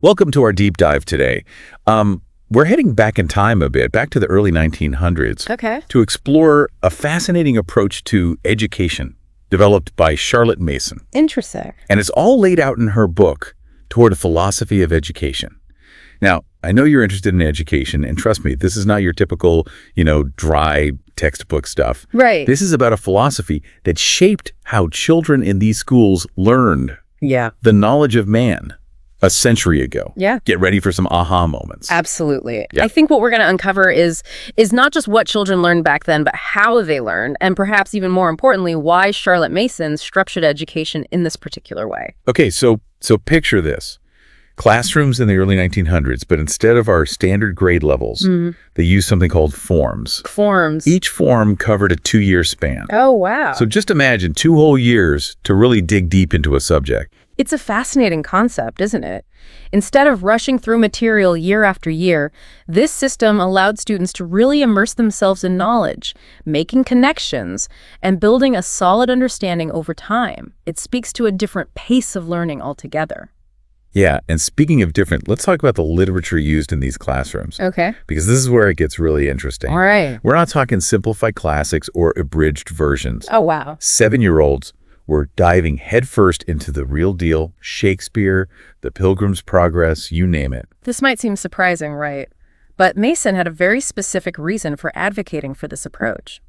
Welcome to our deep dive today. We're heading back in time a bit, back to the early 1900s, Okay. to explore a fascinating approach to education developed by Charlotte Mason. Interesting. And it's all laid out in her book, Toward a Philosophy of Education. Now, I know you're interested in education, and trust me, this is not your typical, dry textbook stuff. Right. This is about a philosophy that shaped how children in these schools learned Yeah. the knowledge of man a century ago. Yeah. Get ready for some aha moments. Absolutely. Yeah. I think what we're going to uncover is not just what children learned back then, but how they learned, and perhaps even more importantly, why Charlotte Mason structured education in this particular way. Okay, so picture this. Classrooms in the early 1900s, but instead of our standard grade levels, they used something called forms. Forms. Each form covered a 2-year span. Oh, wow. So just imagine 2 whole years to really dig deep into a subject. It's a fascinating concept, isn't it? Instead of rushing through material year after year, this system allowed students to really immerse themselves in knowledge, making connections, and building a solid understanding over time. It speaks to a different pace of learning altogether. Yeah, and speaking of different, let's talk about the literature used in these classrooms. Okay. Because this is where it gets really interesting. All right. We're not talking simplified classics or abridged versions. Oh, wow. 7-year-olds were diving headfirst into the real deal, Shakespeare, The Pilgrim's Progress, you name it. This might seem surprising, right? But Mason had a very specific reason for advocating for this approach.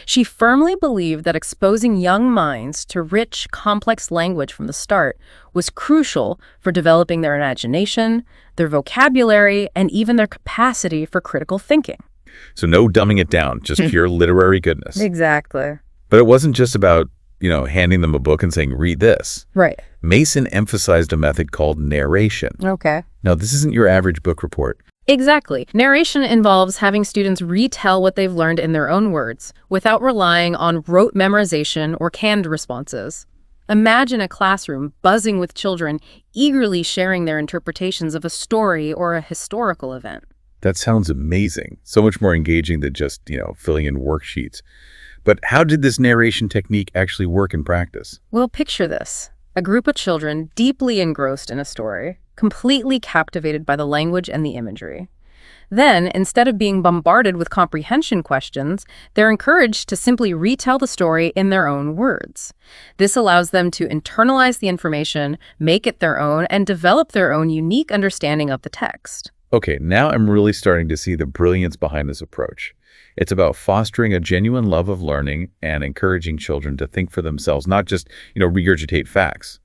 She firmly believed that exposing young minds to rich, complex language from the start was crucial for developing their imagination, their vocabulary, and even their capacity for critical thinking. So no dumbing it down, just pure literary goodness. Exactly. But it wasn't just about, handing them a book and saying, read this. Right. Mason emphasized a method called narration. Okay. Now, this isn't your average book report. Exactly. Narration involves having students retell what they've learned in their own words, without relying on rote memorization or canned responses. Imagine a classroom buzzing with children eagerly sharing their interpretations of a story or a historical event. That sounds amazing. So much more engaging than just, filling in worksheets. But how did this narration technique actually work in practice? Well, picture this. A group of children deeply engrossed in a story, completely captivated by the language and the imagery. Then, instead of being bombarded with comprehension questions, they're encouraged to simply retell the story in their own words. This allows them to internalize the information, make it their own, and develop their own unique understanding of the text. Okay, now I'm really starting to see the brilliance behind this approach. It's about fostering a genuine love of learning and encouraging children to think for themselves, not just, regurgitate facts.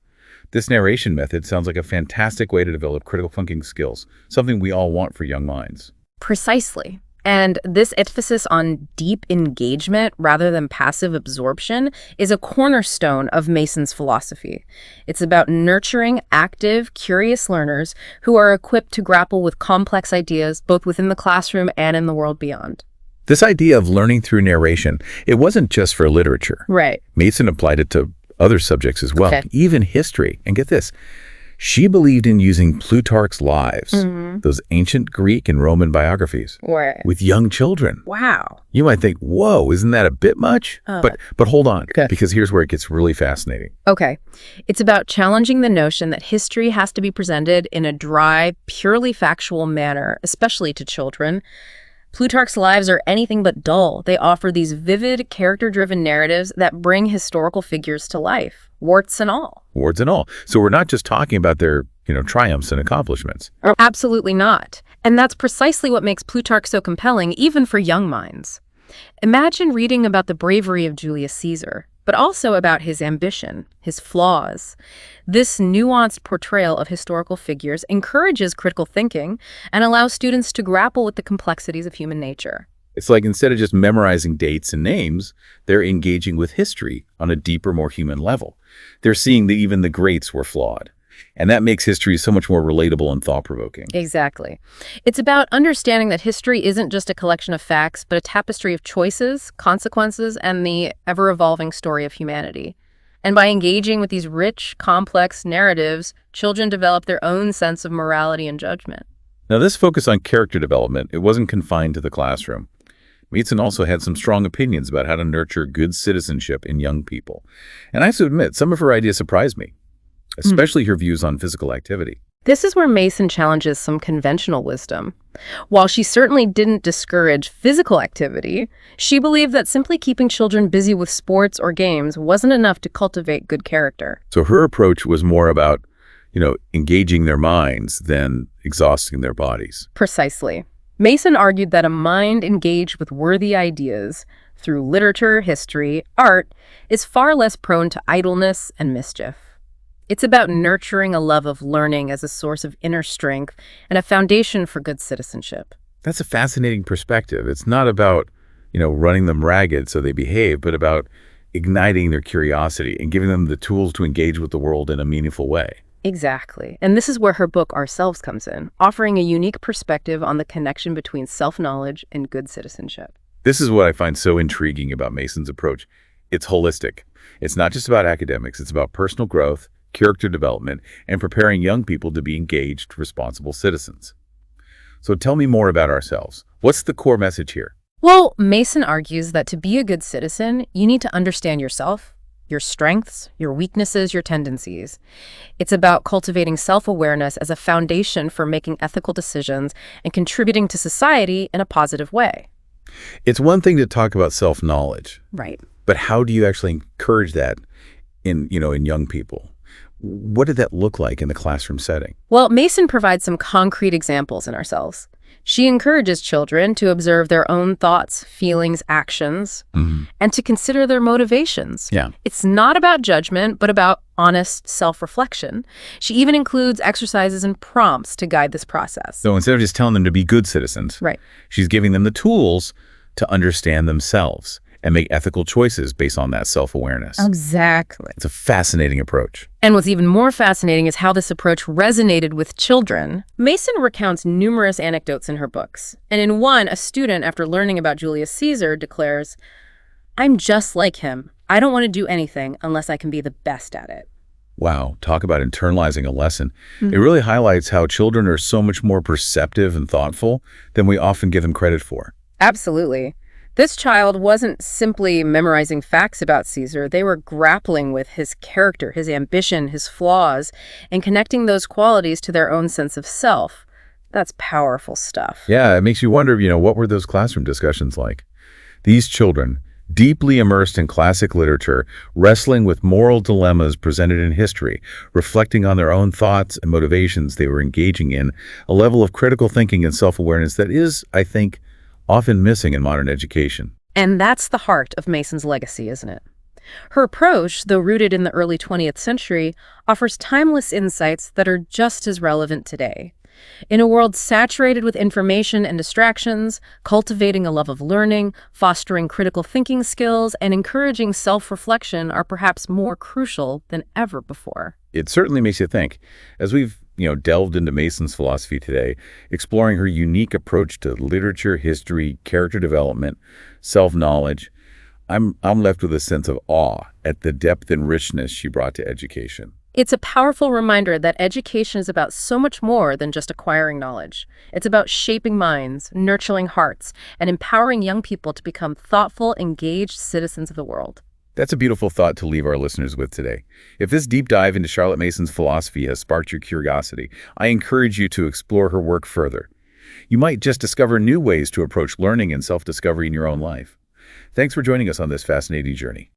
This narration method sounds like a fantastic way to develop critical thinking skills, something we all want for young minds. Precisely. And this emphasis on deep engagement rather than passive absorption is a cornerstone of Mason's philosophy. It's about nurturing active, curious learners who are equipped to grapple with complex ideas both within the classroom and in the world beyond. This idea of learning through narration, it wasn't just for literature. Right. Mason applied it to other subjects as well, Okay. even history. And get this, she believed in using Plutarch's lives, those ancient Greek and Roman biographies, Right. with young children. Wow. You might think, whoa, isn't that a bit much? But hold on, Okay. because here's where it gets really fascinating. Okay. It's about challenging the notion that history has to be presented in a dry, purely factual manner, especially to children. Plutarch's lives are anything but dull. They offer these vivid, character-driven narratives that bring historical figures to life, warts and all. Words and all. So we're not just talking about their, triumphs and accomplishments. Absolutely not. And that's precisely what makes Plutarch so compelling, even for young minds. Imagine reading about the bravery of Julius Caesar, but also about his ambition, his flaws. This nuanced portrayal of historical figures encourages critical thinking and allows students to grapple with the complexities of human nature. It's like instead of just memorizing dates and names, they're engaging with history on a deeper, more human level. They're seeing that even the greats were flawed. And that makes history so much more relatable and thought-provoking. Exactly. It's about understanding that history isn't just a collection of facts, but a tapestry of choices, consequences, and the ever-evolving story of humanity. And by engaging with these rich, complex narratives, children develop their own sense of morality and judgment. Now, this focus on character development, it wasn't confined to the classroom. Mason also had some strong opinions about how to nurture good citizenship in young people. And I have to admit, some of her ideas surprised me, especially her views on physical activity. This is where Mason challenges some conventional wisdom. While she certainly didn't discourage physical activity, she believed that simply keeping children busy with sports or games wasn't enough to cultivate good character. So her approach was more about, engaging their minds than exhausting their bodies. Precisely. Mason argued that a mind engaged with worthy ideas through literature, history, art is far less prone to idleness and mischief. It's about nurturing a love of learning as a source of inner strength and a foundation for good citizenship. That's a fascinating perspective. It's not about, running them ragged so they behave, but about igniting their curiosity and giving them the tools to engage with the world in a meaningful way. Exactly. And this is where her book Ourselves comes in, offering a unique perspective on the connection between self-knowledge and good citizenship. This is what I find so intriguing about Mason's approach. It's holistic. It's not just about academics. It's about personal growth, character development, and preparing young people to be engaged, responsible citizens. So tell me more about Ourselves. What's the core message here? Well, Mason argues that to be a good citizen, you need to understand yourself, your strengths, your weaknesses, your tendencies. It's about cultivating self-awareness as a foundation for making ethical decisions and contributing to society in a positive way. It's one thing to talk about self-knowledge, Right. but how do you actually encourage that in young people? What did that look like in the classroom setting? Well, Mason provides some concrete examples in Ourselves. She encourages children to observe their own thoughts, feelings, actions, and to consider their motivations. Yeah. It's not about judgment, but about honest self-reflection. She even includes exercises and prompts to guide this process. So instead of just telling them to be good citizens, Right. she's giving them the tools to understand themselves and make ethical choices based on that self-awareness. Exactly. It's a fascinating approach. And what's even more fascinating is how this approach resonated with children. Mason recounts numerous anecdotes in her books. And in one, a student, after learning about Julius Caesar, declares, "I'm just like him. I don't want to do anything unless I can be the best at it." Wow, talk about internalizing a lesson. It really highlights how children are so much more perceptive and thoughtful than we often give them credit for. Absolutely. This child wasn't simply memorizing facts about Caesar. They were grappling with his character, his ambition, his flaws, and connecting those qualities to their own sense of self. That's powerful stuff. Yeah, it makes you wonder, what were those classroom discussions like? These children, deeply immersed in classic literature, wrestling with moral dilemmas presented in history, reflecting on their own thoughts and motivations, they were engaging in a level of critical thinking and self-awareness that is, I think, often missing in modern education. And that's the heart of Mason's legacy, isn't it? Her approach, though rooted in the early 20th century, offers timeless insights that are just as relevant today. In a world saturated with information and distractions, cultivating a love of learning, fostering critical thinking skills, and encouraging self-reflection are perhaps more crucial than ever before. It certainly makes you think. As we've delved into Mason's philosophy today, exploring her unique approach to literature, history, character development, self-knowledge, I'm left with a sense of awe at the depth and richness she brought to education. It's a powerful reminder that education is about so much more than just acquiring knowledge. It's about shaping minds, nurturing hearts, and empowering young people to become thoughtful, engaged citizens of the world. That's a beautiful thought to leave our listeners with today. If this deep dive into Charlotte Mason's philosophy has sparked your curiosity, I encourage you to explore her work further. You might just discover new ways to approach learning and self-discovery in your own life. Thanks for joining us on this fascinating journey.